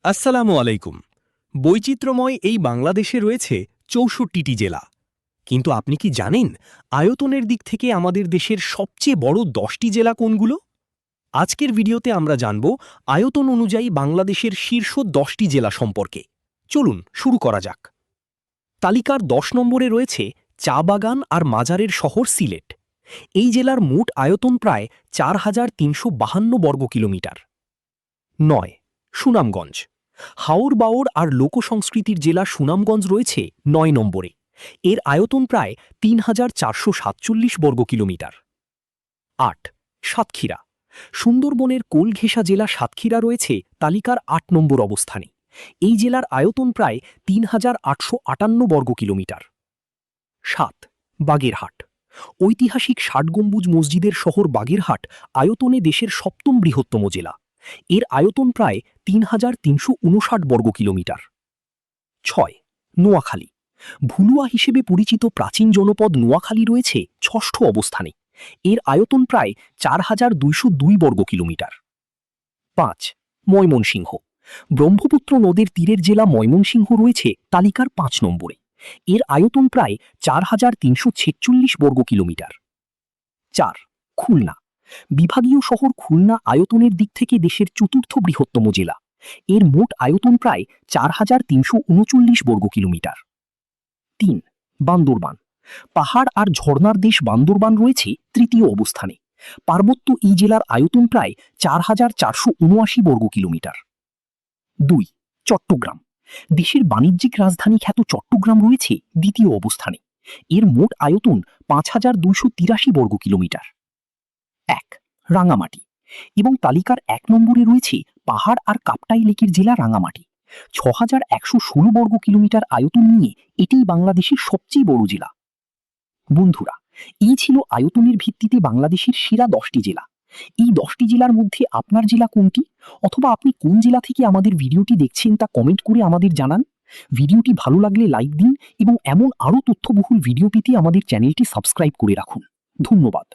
আসসালামু আলাইকুম। বৈচিত্র্যময় এই বাংলাদেশে রয়েছে ৬৪টি জেলা। কিন্তু আপনি কি জানেন আয়তনের দিক থেকে আমাদের দেশের সবচেয়ে বড় ১০টি জেলা কোনগুলো? আজকের ভিডিওতে আমরা জানব আয়তন অনুযায়ী বাংলাদেশের শীর্ষ ১০টি জেলা সম্পর্কে। চলুন শুরু করা যাক। তালিকার ১০ নম্বরে রয়েছে চা বাগান আর মাজারের শহর সিলেট। এই জেলার মোট আয়তন প্রায় ৪,৩৫২ বর্গ কিলোমিটার। ৯. সুনামগঞ্জ। হাওর-বাওর আর লোকসংস্কৃতির জেলা সুনামগঞ্জ রয়েছে ৯ নম্বরে। এর আয়তন প্রায় ৩,৪৪৭ বর্গ কিলোমিটার। ৮. সাতক্ষীরা। সুন্দরবনের কোল ঘেঁষা জেলা সাতক্ষীরা রয়েছে তালিকার ৮ নম্বর অবস্থানে। এই জেলার আয়তন প্রায় ৩,৮৫৮ বর্গ কিলোমিটার। ৭. বাগেরহাট। ঐতিহাসিক ৬০ গম্বুজ মসজিদের শহর বাগেরহাট আয়তনে দেশের ৭ম বৃহত্তম জেলা। এর আয়তন প্রায় ৩,৩৫৯ বর্গ কিলোমিটার। ৬. নোয়াখালী। ভুলুয়া হিসেবে পরিচিত প্রাচীন জনপদ নোয়াখালী রয়েছে ৬ষ্ঠ অবস্থানে। এর আয়তন প্রায় ৪,২০২ বর্গ কিলোমিটার। ৫. ময়মনসিংহ। ব্রহ্মপুত্র নদের তীরের জেলা ময়মনসিংহ রয়েছে তালিকার ৫ নম্বরে। এর আয়তন প্রায় ৪,৩৪৬ বর্গ কিলোমিটার। ৪. খুলনা। বিভাগীয় শহর খুলনা আয়তনের দিক থেকে দেশের ৪র্থ বৃহত্তম জেলা। এর মোট আয়তন প্রায় ৪,৩৩৯ বর্গ কিলোমিটার। ৩. বান্দরবান। পাহাড় আর ঝর্ণার দেশ বান্দরবান রয়েছে ৩য় অবস্থানে। পার্বত্য এই জেলার আয়তন প্রায় ৪,৪৭৯ বর্গ কিলোমিটার। ২. চট্টগ্রাম। দেশের বাণিজ্যিক রাজধানী খ্যাত চট্টগ্রাম রয়েছে ২য় অবস্থানে। এর মোট আয়তন ৫,২৮৩ বর্গ কিলোমিটার। ১. রাঙামাটি। এবং তালিকার ১ নম্বরে রয়েছে পাহাড় আর কাপ্তাই লেকের জেলা রাঙামাটি। ৬,১১৬ বর্গ কিলোমিটার আয়তন নিয়ে এটিই বাংলাদেশের সবচেয়ে বড় জেলা। বন্ধুরা, এই ছিল আয়তনের ভিত্তিতে বাংলাদেশের সেরা ১০টি জেলা। এই 10টি জেলার মধ্যে আপনার জেলা কোনটি, অথবা আপনি কোন জেলা থেকে আমাদের ভিডিওটি দেখছেন তা কমেন্ট করে আমাদের জানান। ভিডিওটি ভালো লাগলে লাইক দিন এবং এমন আরও তথ্যবহুল ভিডিও পেতে আমাদের চ্যানেলটি সাবস্ক্রাইব করে রাখুন। ধন্যবাদ।